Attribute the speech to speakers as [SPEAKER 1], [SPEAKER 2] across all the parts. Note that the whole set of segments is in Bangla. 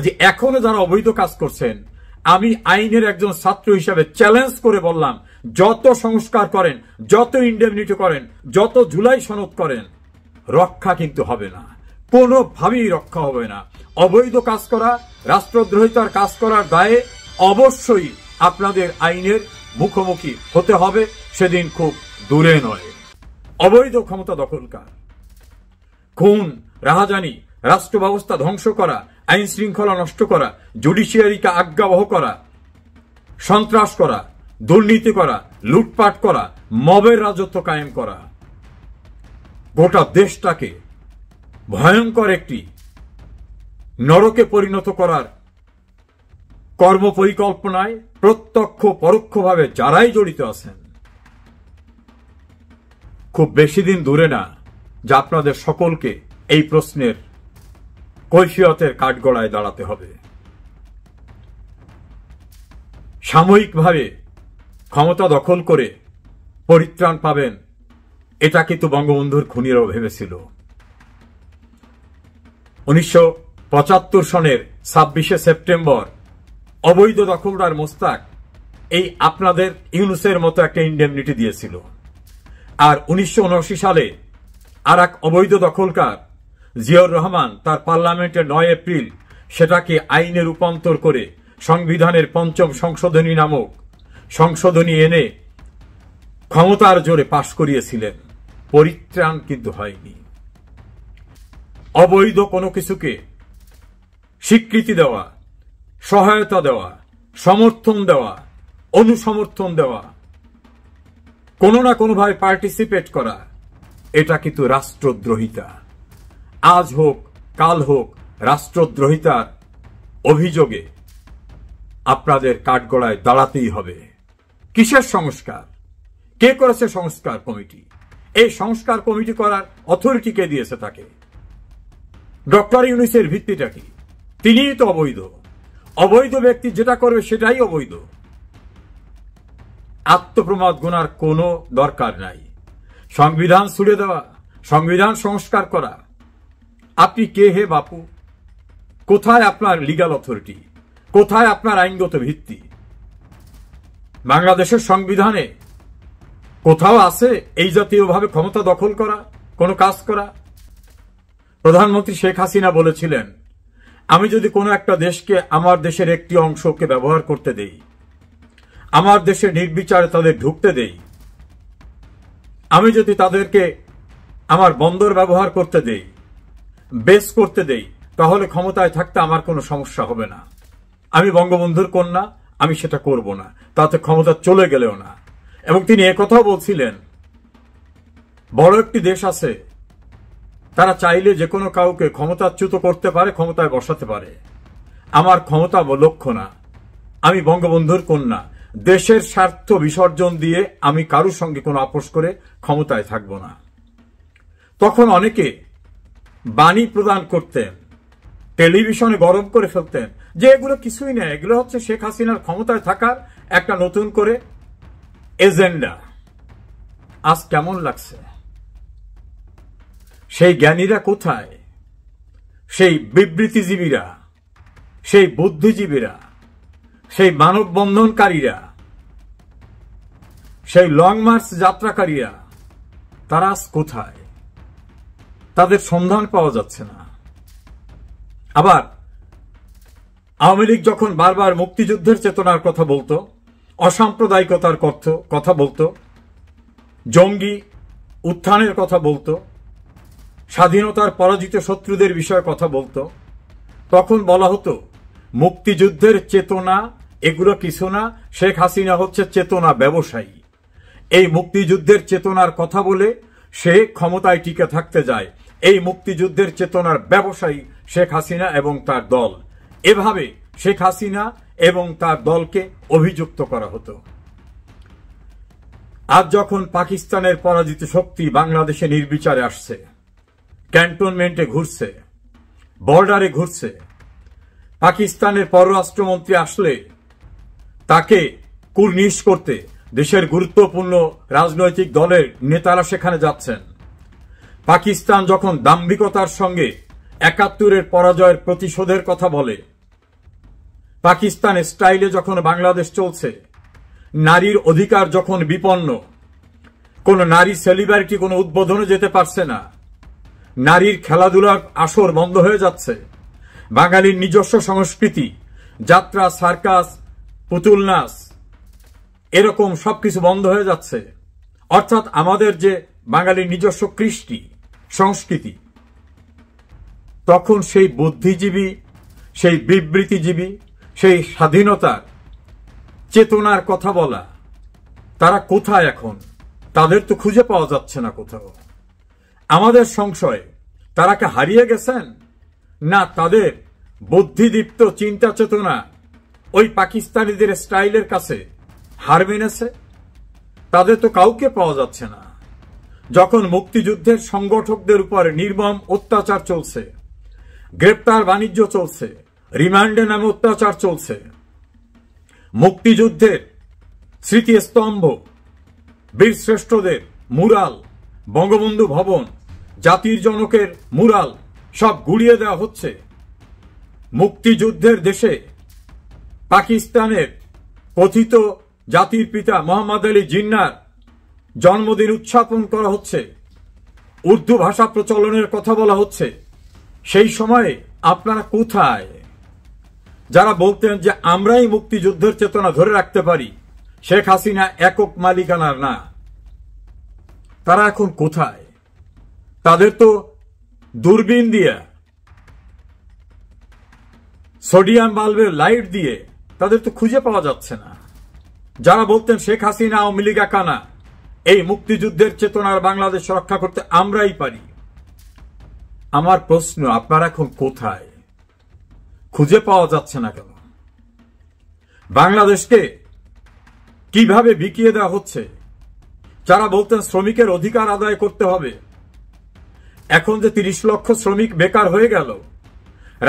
[SPEAKER 1] যে এখনো যারা অবৈধ কাজ করছেন, আমি আইনের একজন ছাত্র হিসাবে চ্যালেঞ্জ করে বললাম, যত সংস্কার করেন, যত ইন্ডেমনিটি করেন, যত জুলাই সনদ করেন, রক্ষা কিন্তু হবে না, কোনোভাবেই রক্ষা হবে না। অবৈধ কাজ করা, রাষ্ট্রদ্রোহিতার কাজ করার দায়ে অবশ্যই আপনাদের আইনের মুখোমুখি হতে হবে, সেদিন খুব দূরে নয়। অবৈধ ক্ষমতা দখলকার, খুন, রাহাজানি, রাষ্ট্র ব্যবস্থা ধ্বংস করা, আইন শৃঙ্খলা নষ্ট করা, জুডিশিয়ারিকে আজ্ঞাবহ করা, সন্ত্রাস করা, দুর্নীতি করা, লুটপাট করা, মবের রাজত্ব কায়েম করা, গোটা দেশটাকে ভয়ঙ্কর একটি নরকে পরিণত করার কর্মপরিকল্পনায় প্রত্যক্ষ পরোক্ষভাবে যারাই জড়িত আছেন, খুব বেশি দিন দূরে না যা আপনাদের সকলকে এই প্রশ্নের কৈফিয়তের কাঠগড়ায় দাঁড়াতে হবে। সাময়িকভাবে ক্ষমতা দখল করে পরিত্রাণ পাবেন, এটা কিন্তু বঙ্গবন্ধুর খুনিরাও ভেবেছিল। 1975 সনের 26শে সেপ্টেম্বর অবৈধ দখলদার মোস্তাক এই আপনাদের ইউনুসের মতো একটা ইন্ডেমনিটি দিয়েছিল। আর 1979 সালে আর এক অবৈধ দখলকার জিয়াউর রহমান তার পার্লামেন্টের 9 এপ্রিল সেটাকে আইনে রূপান্তর করে সংবিধানের 5ম সংশোধনী নামক সংশোধনী এনে ক্ষমতার জোরে পাশ করিয়েছিলেন। পরিত্রাণ কিন্তু হয়নি। অবৈধ কোনো কিছুকে স্বীকৃতি দেওয়া, সহায়তা দেওয়া, সমর্থন দেওয়া, অনুসমর্থন দেওয়া, কোনো না কোনোভাবে পার্টিসিপেট করা, এটা কিন্তু রাষ্ট্রদ্রোহিতা। আজ হোক কাল হোক, রাষ্ট্রদ্রোহিতার অভিযোগে আপনাদের কাঠগড়ায় দাঁড়াতেই হবে। কিসের সংস্কার? কে করেছে সংস্কার কমিটি? এই সংস্কার কমিটি করার অথরিটি কে দিয়েছে তাকে? ডক্টর ইউনূসের ভিত্তিটা কি? তিনিই তো অবৈধ। অবৈধ ব্যক্তি যেটা করবে সেটাই অবৈধ। আত্মপ্রমাদ গোনার কোনো দরকার নাই। সংবিধান ছুড়ে দেওয়া, সংবিধান সংস্কার করা, আপনি কে হে বাপু? কোথায় আপনার লিগ্যাল অথরিটি? কোথায় আপনার আইনগত ভিত্তি? বাংলাদেশের সংবিধানে কোথাও আছে এই জাতীয়ভাবে ক্ষমতা দখল করা, কোনো কাজ করা? প্রধানমন্ত্রী শেখ হাসিনা বলেছিলেন, আমি যদি কোনো একটা দেশকে, আমার দেশের একটি অংশকে ব্যবহার করতে দেই, আমার দেশে নির্বিচারে তাদের ঢুকতে দেই, আমি যদি তাদেরকে আমার বন্দর ব্যবহার করতে দেই, বেস করতে দেই, তাহলে ক্ষমতায় থাকতে আমার কোনো সমস্যা হবে না। আমি বঙ্গবন্ধুর কন্যা, আমি সেটা করব না, তাতে ক্ষমতা চলে গেলেও না। এবং তিনি একথাও বলছিলেন, বড় একটি দেশ আছে, তারা চাইলে যে কোনো কাউকে ক্ষমতাচ্যুত করতে পারে, ক্ষমতায় বসাতে পারে। আমার ক্ষমতা লক্ষ্য না, আমি বঙ্গবন্ধুর কন্যা, দেশের স্বার্থ বিসর্জন দিয়ে আমি কারোর সঙ্গে কোনো আপোষ করে ক্ষমতায় থাকব না। তখন অনেকে বাণী প্রদান করতেন, টেলিভিশনে গরম করে ফেলতেন যে এগুলো কিছুই না, এগুলো হচ্ছে শেখ হাসিনার ক্ষমতায় থাকার একটা নতুন করে এজেন্ডা। আজ কেমন লাগছে? সেই জ্ঞানীরা কোথায়? সেই বিবৃতিজীবীরা, সেই বুদ্ধিজীবীরা, সেই মানববন্ধনকারীরা, সেই লং মার্চ যাত্রাকারীরা, তারা আজ কোথায়? তাদের সন্ধান পাওয়া যাচ্ছে না। আবার আওয়ামী লীগ যখন বারবার মুক্তিযুদ্ধের চেতনার কথা বলতো, অসাম্প্রদায়িকতার কথা বলতো, জঙ্গি উত্থানের কথা বলতো, স্বাধীনতার পরাজিত শত্রুদের বিষয়ে কথা বলতো, তখন বলা হতো মুক্তিযুদ্ধের চেতনা এগুলো কিছু না, শেখ হাসিনা হচ্ছে চেতনা ব্যবসায়ী। এই মুক্তিযুদ্ধের চেতনার কথা বলে সে ক্ষমতায় টিকে থাকতে যায়। এই মুক্তিযুদ্ধের চেতনার ব্যবসায়ী শেখ হাসিনা এবং তার দল। এভাবে শেখ হাসিনা এবং তার দলকে অভিযুক্ত করা হতো। আজ যখন পাকিস্তানের পরাজিত শক্তি বাংলাদেশে নির্বিচারে আসছে, ক্যান্টনমেন্টে ঘুরছে, বর্ডারে ঘুরছে, পাকিস্তানের পররাষ্ট্রমন্ত্রী আসলে তাকে কুর্নিশ করতে দেশের গুরুত্বপূর্ণ রাজনৈতিক দলের নেতারা সেখানে যাচ্ছেন। পাকিস্তান যখন দাম্ভিকতার সঙ্গে ৭১-এর পরাজয়ের প্রতিশোধের কথা বলে, পাকিস্তান স্টাইলে যখন বাংলাদেশ চলছে, নারীর অধিকার যখন বিপন্ন, কোন নারী সেলিব্রিটি কোনো উদ্বোধনে যেতে পারছে না, নারীর খেলাধুলার আসর বন্ধ হয়ে যাচ্ছে, বাঙালির নিজস্ব সংস্কৃতি, যাত্রা, সার্কাস, পুতুল নাচ, এরকম সবকিছু বন্ধ হয়ে যাচ্ছে। অর্থাৎ আমাদের যে বাঙালির নিজস্ব কৃষ্টি সংস্কৃতি, তখন সেই বুদ্ধিজীবী, সেই বিবৃতিজীবী, সেই স্বাধীনতার চেতনার কথা বলা, তারা কোথায় এখন? তাদের তো খুঁজে পাওয়া যাচ্ছে না কোথাও। আমাদের সংশয়, তারা কি হারিয়ে গেছেন, না তাদের বুদ্ধিদীপ্ত চিন্তা চেতনা ওই পাকিস্তানিদের স্টাইলের কাছে হার মেনেছে? তাদের তো কাউকে পাওয়া যাচ্ছে না। যখন মুক্তিযুদ্ধের সংগঠকদের উপর নির্মম অত্যাচার চলছে, গ্রেপ্তার বাণিজ্য চলছে, রিমান্ডে নামে অত্যাচার চলছে, মুক্তিযুদ্ধের স্মৃতিস্তম্ভ, বীরশ্রেষ্ঠদের মুরাল, বঙ্গবন্ধু ভবন, জাতির জনকের মুরাল সব গুড়িয়ে দেওয়া হচ্ছে, মুক্তিযুদ্ধের দেশে পাকিস্তানের কথিত জাতির পিতা মোহাম্মদ আলী জিন্নার জন্মদিন উদযাপন করা হচ্ছে, উর্দু ভাষা প্রচলনের কথা বলা হচ্ছে। সেই সময়ে আপনারা কোথায়? যারা বলতেন যে আমরাই মুক্তিযুদ্ধের চেতনা ধরে রাখতে পারি, শেখ হাসিনা একক মালিকানার না, তারা এখন কোথায়? তাদের তো দূরবীন দিয়ে, সোডিয়াম বাল্বের লাইট দিয়ে তাদের তো খুঁজে পাওয়া যাচ্ছে না। যারা বলতেন শেখ হাসিনা ও মিলিগা কানা, এই মুক্তিযুদ্ধের চেতনার বাংলাদেশ রক্ষা করতে আমরাই পারি। আমার প্রশ্ন, আপনারা এখন কোথায়? খুঁজে পাওয়া যাচ্ছে না কেন? বাংলাদেশকে কিভাবে বিকিয়ে দেওয়া হচ্ছে? যারা বলতেন শ্রমিকের অধিকার আদায় করতে হবে, এখন যে 30 লক্ষ শ্রমিক বেকার হয়ে গেল,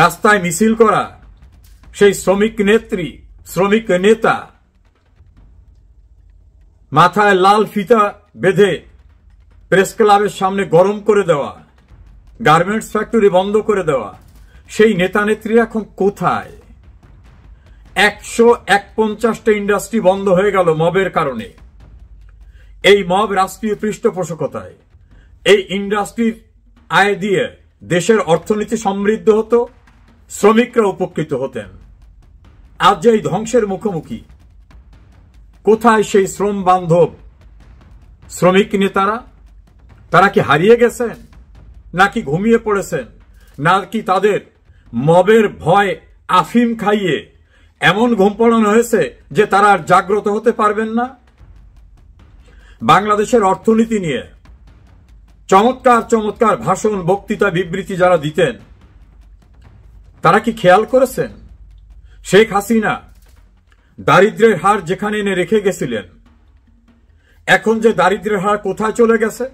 [SPEAKER 1] রাস্তায় মিছিল করা সেই শ্রমিক নেত্রী, শ্রমিক নেতা মাথায় লাল ফিতা বেঁধে প্রেস ক্লাবের সামনে গরম করে দেওয়া, গার্মেন্টস ফ্যাক্টরি বন্ধ করে দেওয়া, সেই নেতা নেত্রী এখন কোথায়? 151টা ইন্ডাস্ট্রি বন্ধ হয়ে গেল মবের কারণে। এই মব রাষ্ট্রীয় পৃষ্ঠপোষকতায়, এই ইন্ডাস্ট্রির আয় দিয়ে দেশের অর্থনীতি সমৃদ্ধ হতো, শ্রমিকরা উপকৃত হতেন। আজ যে এই ধ্বংসের মুখোমুখি, কোথায় সেই শ্রম বান্ধব শ্রমিক নেতারা? তারা কি হারিয়ে গেছেন, নাকি ঘুমিয়ে পড়েছেন, নাকি তাদের মবের ভয় আফিম খাইয়ে এমন ঘুম পড়ানো হয়েছে যে তারা আর জাগ্রত হতে পারবেন না? বাংলাদেশের অর্থনীতি নিয়ে চমৎকার চমৎকার ভাষণ, বক্তৃতা, বিবৃতি যারা দিতেন, তারা কি খেয়াল করেছেন শেখ হাসিনা দারিদ্র্যের হার যেখানে এনে রেখে গেছিলেন, এখন যে দারিদ্র্যের হার কোথায় চলে গেছে?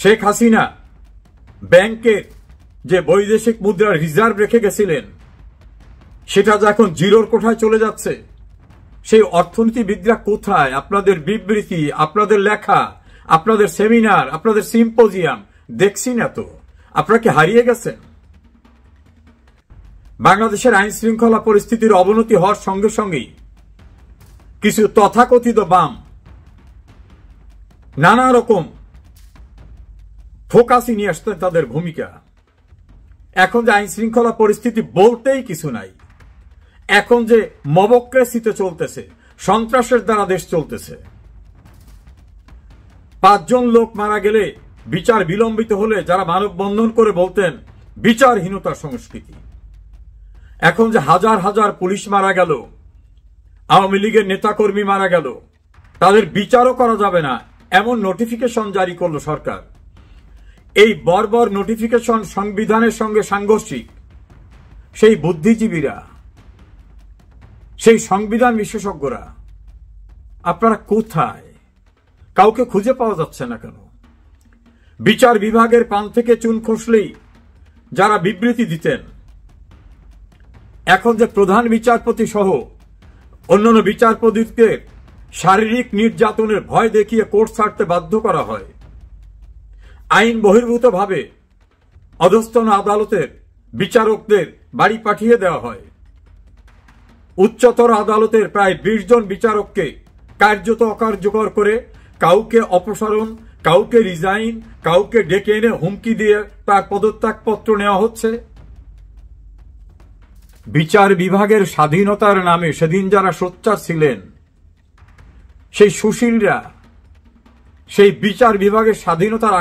[SPEAKER 1] শেখ হাসিনা ব্যাংকের যে বৈদেশিক মুদ্রার রিজার্ভ রেখে গেছিলেন, সেটা যে এখন জিরোর কোঠায় চলে যাচ্ছে। সেই অর্থনীতিবিদরা কোথায়? আপনাদের বিবৃতি, আপনাদের লেখা, আপনাদের সেমিনার, আপনাদের সিম্পোজিয়াম দেখছি না তো। আপনারা কি হারিয়ে গেছেন? বাংলাদেশের আইন শৃঙ্খলা পরিস্থিতির অবনতি হওয়ার সঙ্গে সঙ্গেই কিছু তথাকথিত বাম নানা রকম ফোকাসই নিয়ে আসতেন তাদের ভূমিকা। এখন যে আইন শৃঙ্খলা পরিস্থিতি বলতেই কিছু নাই, এখন যে মবক্রেসিতে চলতেছে, সন্ত্রাসের দ্বারা দেশ চলতেছে, 5 জন লোক মারা গেলে, বিচার বিলম্বিত হলে যারা মানববন্ধন করে বলতেন বিচারহীনতার সংস্কৃতি, এখন যে হাজার হাজার পুলিশ মারা গেল, আওয়ামী লীগের নেতাকর্মী মারা গেল, তাদের বিচারও করা যাবে না এমন নোটিফিকেশন জারি করলো সরকার। এই বর্বর নোটিফিকেশন সংবিধানের সঙ্গে সাংঘর্ষিক। সেই বুদ্ধিজীবীরা, সেই সংবিধান বিশেষজ্ঞরা, আপনারা কোথায়? কাউকে খুঁজে পাওয়া যাচ্ছে না কেন? বিচার বিভাগের পান থেকে চুন খসলেই যারা বিবৃতি দিতেন, এখন যে প্রধান বিচারপতি সহ অন্যান্য বিচারপতিকে শারীরিক নির্যাতনের ভয় দেখিয়ে কোর্ট ছাড়তে বাধ্য করা হয়, আইন বহির্ভূতভাবে অধস্তন আদালতের বিচারকদের বাড়ি পাঠিয়ে দেওয়া হয়, উচ্চতর আদালতের প্রায় 20 জন বিচারককে কার্যত অকার্যকর করে কাউকে অপসারণ, কাউকে রিজাইন, কাউকে ডেকে এনে হুমকি দিয়ে তার পদত্যাগপত্র নেওয়া হচ্ছে। বিচার বিভাগের স্বাধীনতার নামে সেদিন যারা সোচ্চার ছিলেন, সেই সুশীলরা, সেই বিচার বিভাগের স্বাধীনতার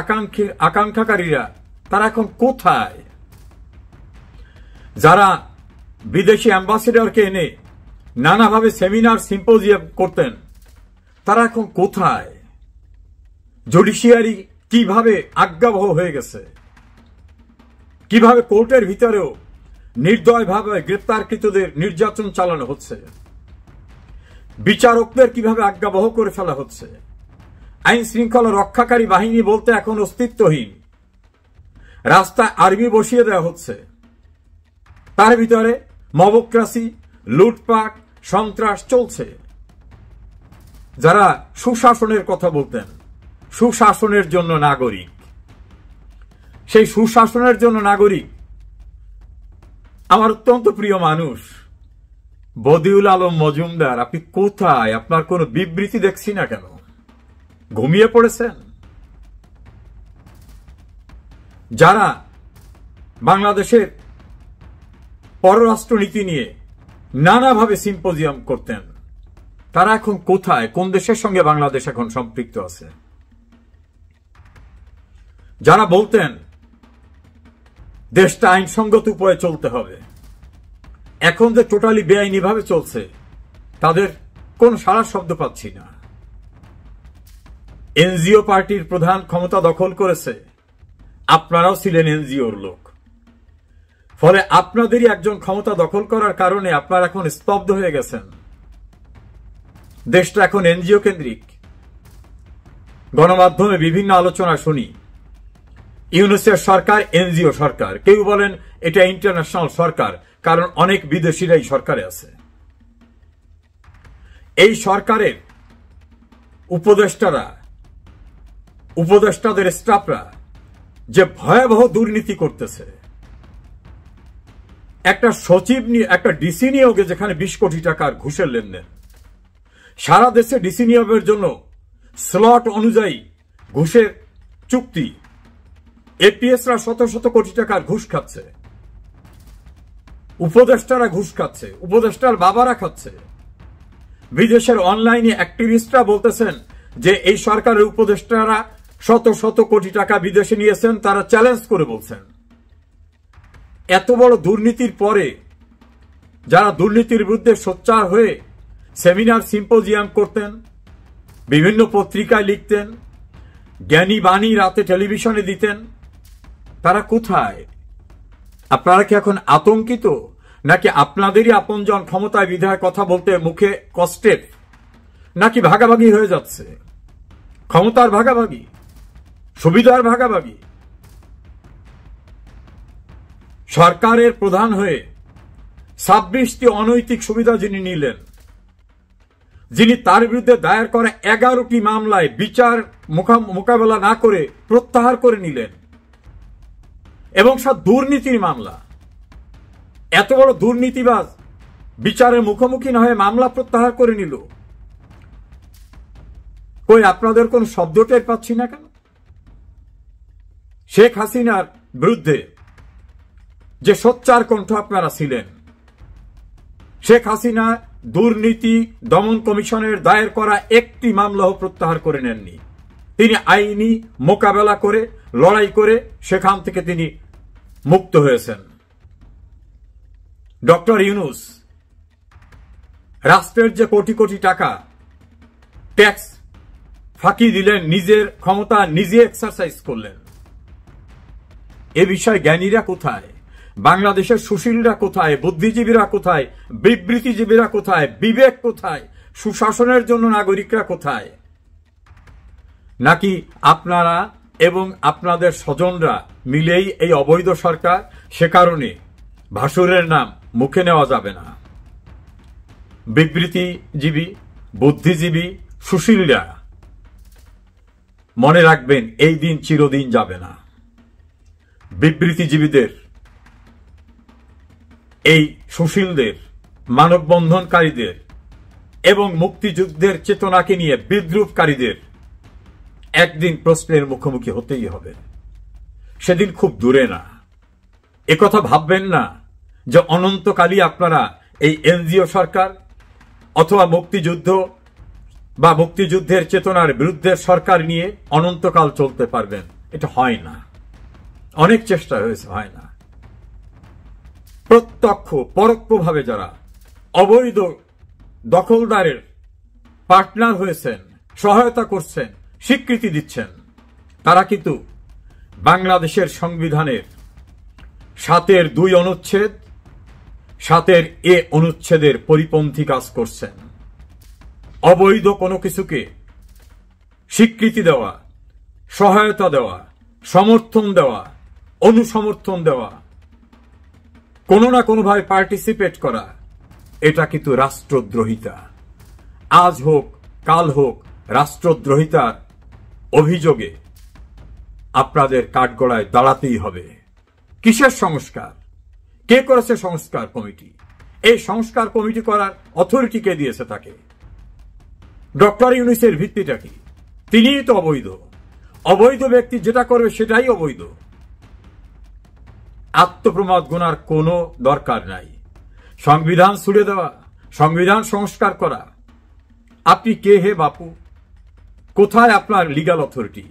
[SPEAKER 1] আকাঙ্ক্ষাকারীরা, তারা এখন কোথায়? যারা বিদেশি অ্যাম্বাসেডরকে এনে নানাভাবে সেমিনার সিম্পোজিয়াম করতেন, তারা এখন কোথায়? জুডিশিয়ারি কিভাবে আজ্ঞাবহ হয়ে গেছে, কিভাবে কোর্টের ভিতরেও নির্দয়ভাবে গ্রেপ্তারকৃতদের নির্যাতন চালানো হচ্ছে, বিচারকদের কিভাবে আজ্ঞাবহ করে ফেলা হচ্ছে, আইন শৃঙ্খলা রক্ষাকারী বাহিনী বলতে এখন অস্তিত্বহীন, রাস্তায় আর্মি বসিয়ে দেওয়া হচ্ছে, তার ভিতরে মবক্রাসি, লুটপাট, সন্ত্রাস চলছে। যারা সুশাসনের কথা বলতেন, সুশাসনের জন্য নাগরিক, সেই সুশাসনের জন্য নাগরিক আমার অত্যন্ত প্রিয় মানুষ বদিউল আলম মজুমদার, আপনি কোথায়? আপনার কোনো বিবৃতি দেখছি না কেন? ঘুমিয়ে পড়েছেন? যারা বাংলাদেশের পররাষ্ট্রনীতি নিয়ে নানাভাবে সিম্পোজিয়াম করতেন, তারা এখন কোথায়? কোন দেশের সঙ্গে বাংলাদেশ এখন সম্পৃক্ত আছে? যারা বলতেন দেশটা আইনসঙ্গত উপায়ে চলতে হবে, এখন যে টোটালি বেআইনিভাবে চলছে, তাদের কোন সারা শব্দ পাচ্ছি না। এনজিও পার্টির প্রধান ক্ষমতা দখল করেছে, আপনারাও ছিলেন এনজিওর লোক, ফলে আপনাদেরই একজন ক্ষমতা দখল করার কারণে আপনারা এখন স্তব্ধ হয়ে গেছেন। দেশটা এখন এনজিও কেন্দ্রিক। গণমাধ্যমে বিভিন্ন আলোচনা শুনি, ইউনুসের সরকার এনজিও সরকার, কেউ বলেন এটা ইন্টারন্যাশনাল সরকার, কারণ অনেক বিদেশিরাই সরকারে আছে। এই সরকারের উপদেষ্টারা, উপদেষ্টাদের স্টাফরা যে ভয়াবহ দুর্নীতি করতেছে, একটা সচিব নিয়ে, একটা ডিসি নিয়োগে যেখানে 20 কোটি টাকার ঘুষের লেনদেন, সারা দেশে ডিসি নিয়োগের জন্য স্লট অনুযায়ী ঘুষের চুক্তি, এপিএসরা শত শত কোটি টাকার ঘুষ খাচ্ছে, উপদেষ্টারা ঘুষ খাচ্ছে, উপদেষ্টার বাবারা খাচ্ছে। বিদেশের অনলাইনে অ্যাক্টিভিস্টরা বলতেছেন যে এই সরকারের উপদেষ্টারা শত শত কোটি টাকা বিদেশে নিয়েছেন, তারা চ্যালেঞ্জ করে বলছেন। এত বড় দুর্নীতির পরে যারা দুর্নীতির বিরুদ্ধে সোচ্চার হয়ে সেমিনার সিম্পোজিয়াম করতেন, বিভিন্ন পত্রিকায় লিখতেন, জ্ঞানী বাণী রাতে টেলিভিশনে দিতেন, তারা কোথায়? আপনারা কি এখন আতঙ্কিত, নাকি আপনাদেরই আপনজন ক্ষমতায় বিধায় কথা বলতে মুখে কষ্টের, নাকি ভাগাভাগি হয়ে যাচ্ছে? ক্ষমতার ভাগাভাগি, সুবিধার ভাগাভাগি। সরকারের প্রধান হয়ে 26টি অনৈতিক সুবিধা যিনি নিলেন, যিনি তার বিরুদ্ধে দায়ের করা 11টি মামলায় বিচার মোকাবেলা না করে প্রত্যাহার করে নিলেন, এবং সব দুর্নীতির মামলা। এত বড় দুর্নীতিবাজ বিচারের মুখোমুখি না হয়ে মামলা প্রত্যাহার করে নিল। কই আপনাদের কোন শব্দ টের পাচ্ছি না কেন? শেখ হাসিনার বিরুদ্ধে যে সোচ্চার কণ্ঠ আপনারা ছিলেন, শেখ হাসিনা দুর্নীতি দমন কমিশনের দায়ের করা একটি মামলাও প্রত্যাহার করে নেননি। তিনি আইনি মোকাবেলা করে, লড়াই করে সেখান থেকে তিনি মুক্ত হয়েছেন। ডক্টর ইউনূস রাষ্ট্রের যে কোটি কোটি টাকা ট্যাক্স ফাঁকি দিলেন, নিজের ক্ষমতা নিজে এক্সারসাইজ করলেন। এ বিষয়ে জ্ঞানীরা কোথায়? বাংলাদেশের সুশীলরা কোথায়? বুদ্ধিজীবীরা কোথায়? বিবৃতিজীবীরা কোথায়? বিবেক কোথায়? সুশাসনের জন্য নাগরিকরা কোথায়? নাকি আপনারা এবং আপনাদের স্বজনরা মিলেই এই অবৈধ সরকার, সে কারণে ভাসুরের নাম মুখে নেওয়া যাবে না? বিবৃতিজীবী, বুদ্ধিজীবী, সুশীলরা মনে রাখবেন, এই দিন চিরদিন যাবে না। বিবৃতিজীবীদের, এই সুশীলদের মানববন্ধনকারীদের এবং মুক্তিযুদ্ধের চেতনাকে নিয়ে বিদ্রুপকারীদের একদিন প্রশ্নের মুখোমুখি হতেই হবে। সেদিন খুব দূরে না। একথা ভাববেন না যে অনন্তকালই আপনারা এই এনজিও সরকার অথবা মুক্তিযুদ্ধ বা মুক্তিযুদ্ধের চেতনার বিরুদ্ধে সরকার নিয়ে অনন্তকাল চলতে পারবেন। এটা হয় না। অনেক চেষ্টা হয়েছে, হয় না। প্রত্যক্ষ পরোক্ষভাবে যারা অবৈধ দখলদারের পার্টনার হয়েছেন, সহায়তা করছেন, স্বীকৃতি দিচ্ছেন, তারা কিন্তু বাংলাদেশের সংবিধানের ৭-এর ২ অনুচ্ছেদ, ৭-এর এ অনুচ্ছেদের পরিপন্থী কাজ করছেন। অবৈধ কোনো কিছুকে স্বীকৃতি দেওয়া, সহায়তা দেওয়া, সমর্থন দেওয়া, অনুসমর্থন দেওয়া, কোনো না কোনোভাবে পার্টিসিপেট করা, এটা কিন্তু রাষ্ট্রদ্রোহিতা। আজ হোক কাল হোক রাষ্ট্রদ্রোহিতার অভিযোগে আপনাদের কাঠগড়ায় দাঁড়াতেই হবে। কিসের সংস্কার? কে করেছে সংস্কার কমিটি? এই সংস্কার কমিটি করার অথরিটি কে দিয়েছে তাকে? ডক্টর ইউনূসের ভিত্তিটা কি? তিনিই তো অবৈধ। অবৈধ ব্যক্তি যেটা করবে সেটাই অবৈধ। আত্মপ্রমাদ গোনার কোনো দরকার নাই। সংবিধান ছুড়ে দেওয়া, সংবিধান সংস্কার করা, আপনি কে হে বাপু? কোথায় আপনার লিগ্যাল অথরিটি?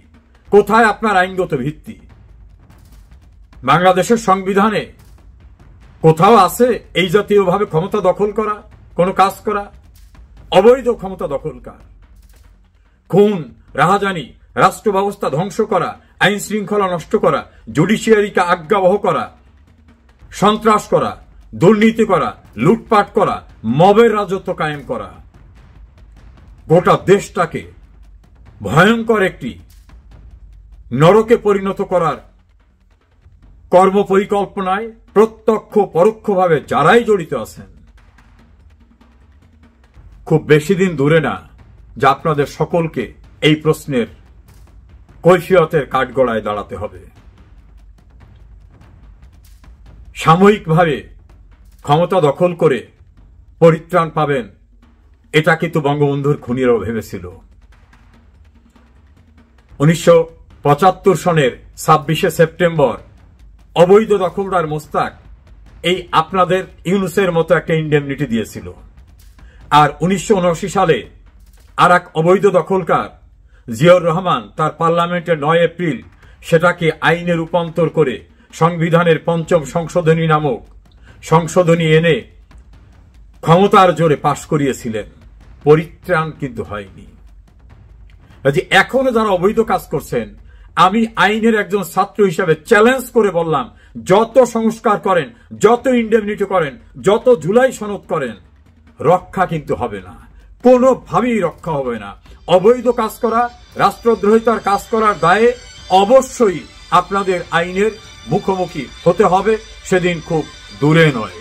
[SPEAKER 1] কোথায় আপনার আইনগত ভিত্তি? বাংলাদেশের সংবিধানে কোথাও আছে এই জাতীয়ভাবে ক্ষমতা দখল করা, কোনো কাজ করা? অবৈধ ক্ষমতা দখলকার, খুন, রাহাজানি, রাষ্ট্র ব্যবস্থা ধ্বংস করা, আইন শৃঙ্খলা নষ্ট করা, জুডিশিয়ারিকে আজ্ঞাবহ করা, সন্ত্রাস করা, দুর্নীতি করা, লুটপাট করা, মবের রাজত্ব কায়েম করা, গোটা দেশটাকে ভয়ঙ্কর একটি নরকে পরিণত করার কর্মপরিকল্পনায় প্রত্যক্ষ পরোক্ষভাবে যারাই জড়িত আছেন, খুব বেশি দিন দূরে না যা আপনাদের সকলকে এই প্রশ্নের কৈফিয়তের কাঠগড়ায় দাঁড়াতে হবে। সাময়িকভাবে ক্ষমতা দখল করে পরিত্রাণ পাবেন, এটা কিন্তু বঙ্গবন্ধুর খুনিরাও ভেবেছিল। 1975 সনের 26শে সেপ্টেম্বর অবৈধ দখলদার মোস্তাক এই আপনাদের ইউনূসের মতো একটা ইন্ডেমনিটি দিয়েছিল। আর 1979 সালে আর এক অবৈধ দখলকার জিয়াউর রহমান তার পার্লামেন্টের 9 এপ্রিল সেটাকে আইনে রূপান্তর করে সংবিধানের ৫ম সংশোধনী নামক সংশোধনী এনে ক্ষমতার জোরে পাশ করিয়েছিলেন। পরিত্রাণ কিন্তু হয়নি। এখনো যারা অবৈধ কাজ করছেন, আমি আইনের একজন ছাত্র হিসাবে চ্যালেঞ্জ করে বললাম, যত সংস্কার করেন, যত ইন্ডেমনিটি করেন, যত জুলাই সনদ করেন, রক্ষা কিন্তু হবে না, কোনোভাবেই রক্ষা হবে না। অবৈধ কাজ করা, রাষ্ট্রদ্রোহিতার কাজ করার দায়ে অবশ্যই আপনাদের আইনের মুখোমুখি হতে হবে। সেদিন খুব দূরে নয়।